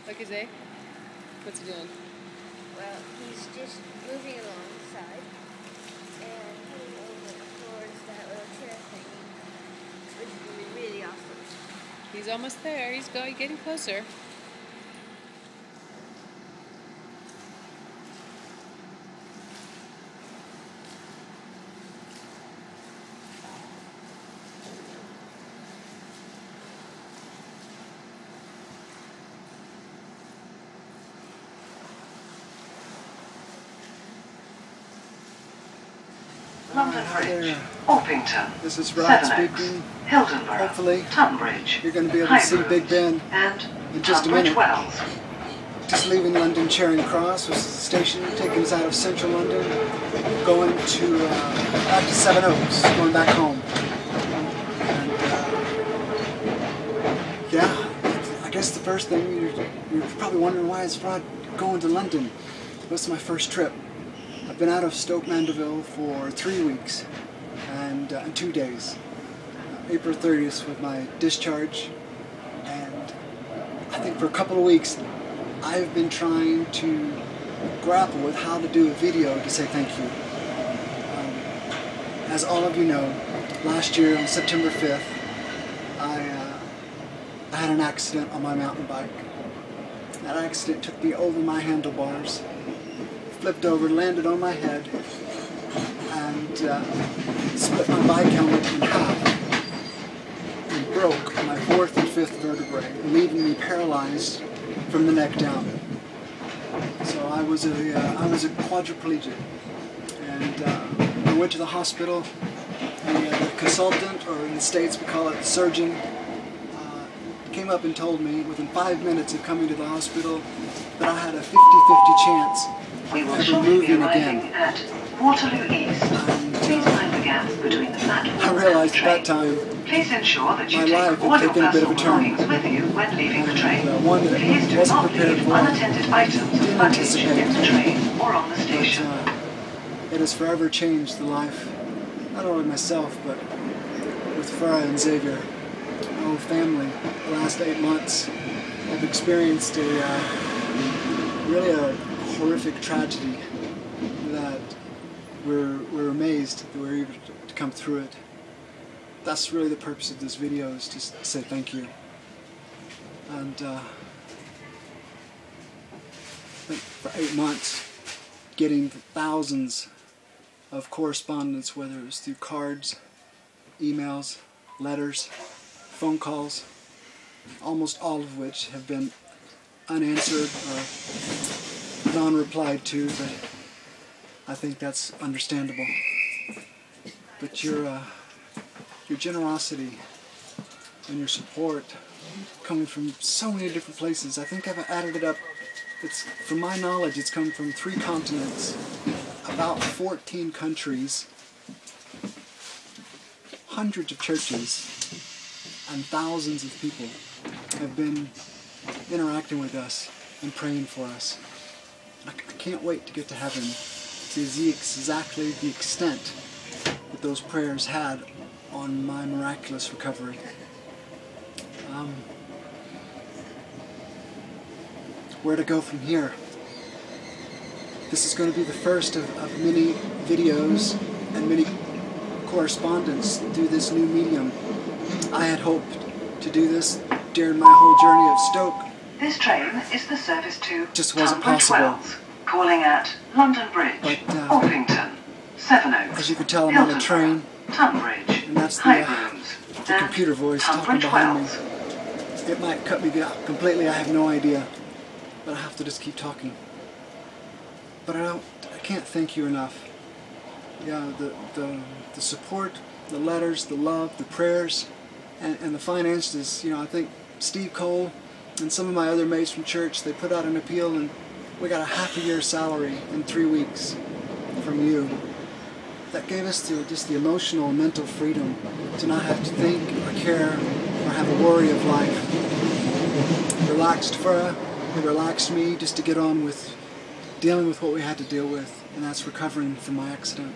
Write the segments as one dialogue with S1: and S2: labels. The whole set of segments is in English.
S1: Look, is he? What's he doing?
S2: Well, he's just moving along the side and heading over towards that little chair thing, which is going to be really awesome.
S1: He's almost there. He's getting closer.
S3: London Bridge, Orpington,
S4: This is Rod
S3: Sevenoaks,
S4: speaking.
S3: Hildenborough,
S4: Hopefully,
S3: Tunbridge,
S4: you're going to be able to see Big Ben
S3: and
S4: in just a
S3: Tunbridge
S4: minute.
S3: Wells.
S4: Just leaving London Charing Cross, which is the station taking us out of central London, going to back to Sevenoaks, going back home. And yeah, I guess the first thing you're probably wondering, why is Rod going to London? This is my first trip. I've been out of Stoke Mandeville for 3 weeks and 2 days. April 30th with my discharge, and I think for a couple of weeks I've been trying to grapple with how to do a video to say thank you. As all of you know, last year on September 5th I had an accident on my mountain bike. That accident took me over my handlebars, flipped over, landed on my head, and split my bike helmet in half and broke my 4th and 5th vertebrae, leaving me paralyzed from the neck down. So I was a quadriplegic, and I went to the hospital. The consultant, or in the States we call it the surgeon, came up and told me within 5 minutes of coming to the hospital that I had a 50-50 chance
S3: We will
S4: of
S3: shortly be
S4: moving
S3: arriving
S4: again.
S3: at Waterloo East. Please mind the gap between the platform
S4: I realized
S3: and
S4: at
S3: the
S4: that
S3: train.
S4: time
S3: Please ensure that you
S4: my
S3: take
S4: life
S3: all
S4: had
S3: your
S4: taken a bit of
S3: personal
S4: a turn.
S3: belongings with you when leaving the train.
S4: One that
S3: Please do
S4: wasn't
S3: not
S4: prepared
S3: leave
S4: for.
S3: unattended items of
S4: Didn't
S3: luggage
S4: anticipate.
S3: in the train or on the station.
S4: It has forever changed the life, not only myself, but with Farah and Xavier, my whole family. The last 8 months have experienced really a horrific tragedy that we're amazed that we're able to come through it. That's really the purpose of this video, is to say thank you. And I think for 8 months, getting thousands of correspondence, whether it was through cards, emails, letters, phone calls, almost all of which have been unanswered or non-replied to, but I think that's understandable. But your generosity and your support coming from so many different places, I think I've added it up. It's, from my knowledge, it's come from 3 continents, about 14 countries, hundreds of churches, and thousands of people have been interacting with us and praying for us. I can't wait to get to heaven to see exactly the extent that those prayers had on my miraculous recovery. Where to go from here? This is going to be the first of many videos and many correspondence through this new medium. I had hoped to do this during my whole journey of Stoke.
S3: This train is the service to
S4: Just wasn't
S3: Tunbridge
S4: possible.
S3: Wells, calling at London Bridge,
S4: But,
S3: Orpington, Sevenoaks,
S4: As you can tell, I'm on a train,
S3: Tunbridge,
S4: and that's
S3: High
S4: the
S3: Rooms,
S4: computer voice talking
S3: Tunbridge
S4: behind
S3: Wells.
S4: me. It might cut me out completely, I have no idea. But I have to just keep talking. But I can't thank you enough. Yeah, the support, the letters, the love, the prayers, and the finances. You know, I think Steve Cole and some of my other mates from church, they put out an appeal, and we got a half a year's salary in 3 weeks from you. That gave us just the emotional and mental freedom to not have to think or care or have a worry of life. It relaxed Farah, it relaxed me just to get on with dealing with what we had to deal with, and that's recovering from my accident.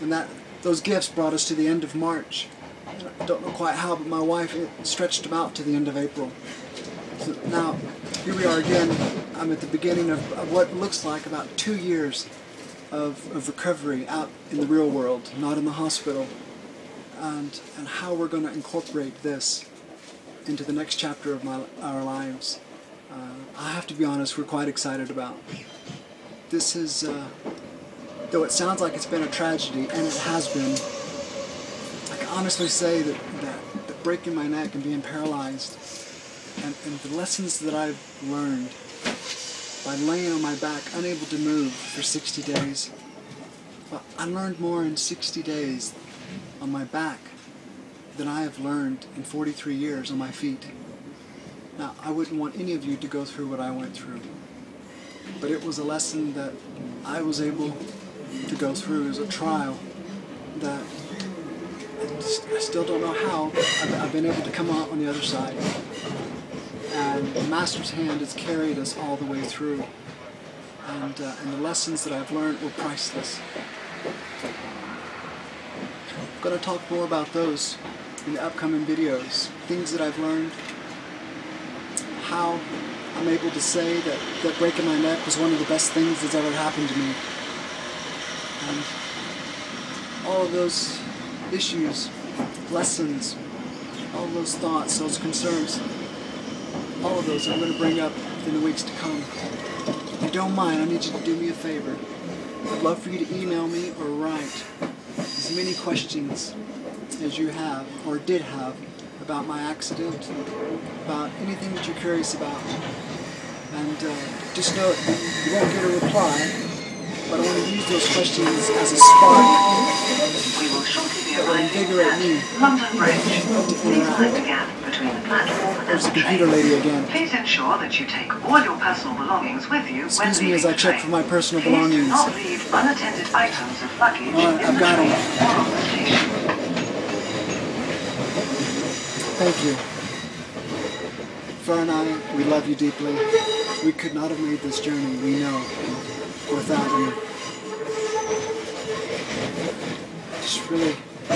S4: And those gifts brought us to the end of March. I don't know quite how, but my wife stretched them out to the end of April. So now, here we are again. I'm at the beginning of what looks like about 2 years of recovery out in the real world, not in the hospital, and how we're going to incorporate this into the next chapter of our lives. I have to be honest, we're quite excited about. This is, though it sounds like it's been a tragedy, and it has been, I can honestly say that breaking my neck and being paralyzed, and the lessons that I've learned by laying on my back, unable to move for 60 days, well, I learned more in 60 days on my back than I have learned in 43 years on my feet. Now, I wouldn't want any of you to go through what I went through, but it was a lesson that I was able to go through. It was a trial that I still don't know how I've been able to come out on the other side. And the Master's hand has carried us all the way through. And the lessons that I've learned were priceless. I'm going to talk more about those in the upcoming videos. Things that I've learned, how I'm able to say that breaking my neck was one of the best things that's ever happened to me. And all of those issues, lessons, all of those thoughts, those concerns, all of those I'm going to bring up in the weeks to come. If you don't mind, I need you to do me a favor. I'd love for you to email me or write as many questions as you have or did have about my accident, about anything that you're curious about. And just know you won't get a reply, but I want to use those questions as a spark that will invigorate me to interact. There's the computer lady again.
S3: Please ensure that you take all your personal belongings with you.
S4: Excuse me as I check for my personal belongings.
S3: Please do not leave unattended items of luggage in
S4: I've got them.
S3: or on the station.
S4: Thank you. Fur and I, we love you deeply. We could not have made this journey, we know, without you. I just really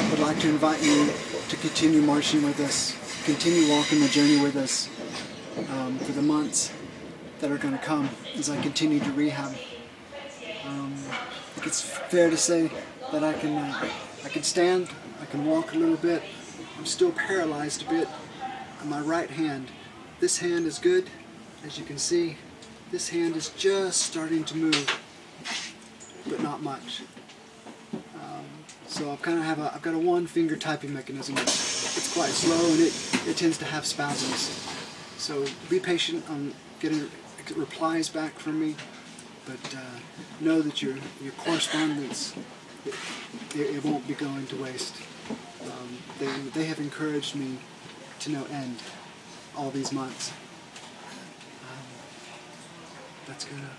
S4: would like to invite you to continue marching with us, continue walking the journey with us for the months that are going to come as I continue to rehab. I think it's fair to say that I can stand, I can walk a little bit. I'm still paralyzed a bit on my right hand. This hand is good, as you can see. This hand is just starting to move, but not much. So I've got a one-finger typing mechanism. It's quite slow and it tends to have spasms. So be patient on getting replies back from me, but know that your correspondence, it won't be going to waste. They have encouraged me to no end all these months. That's gonna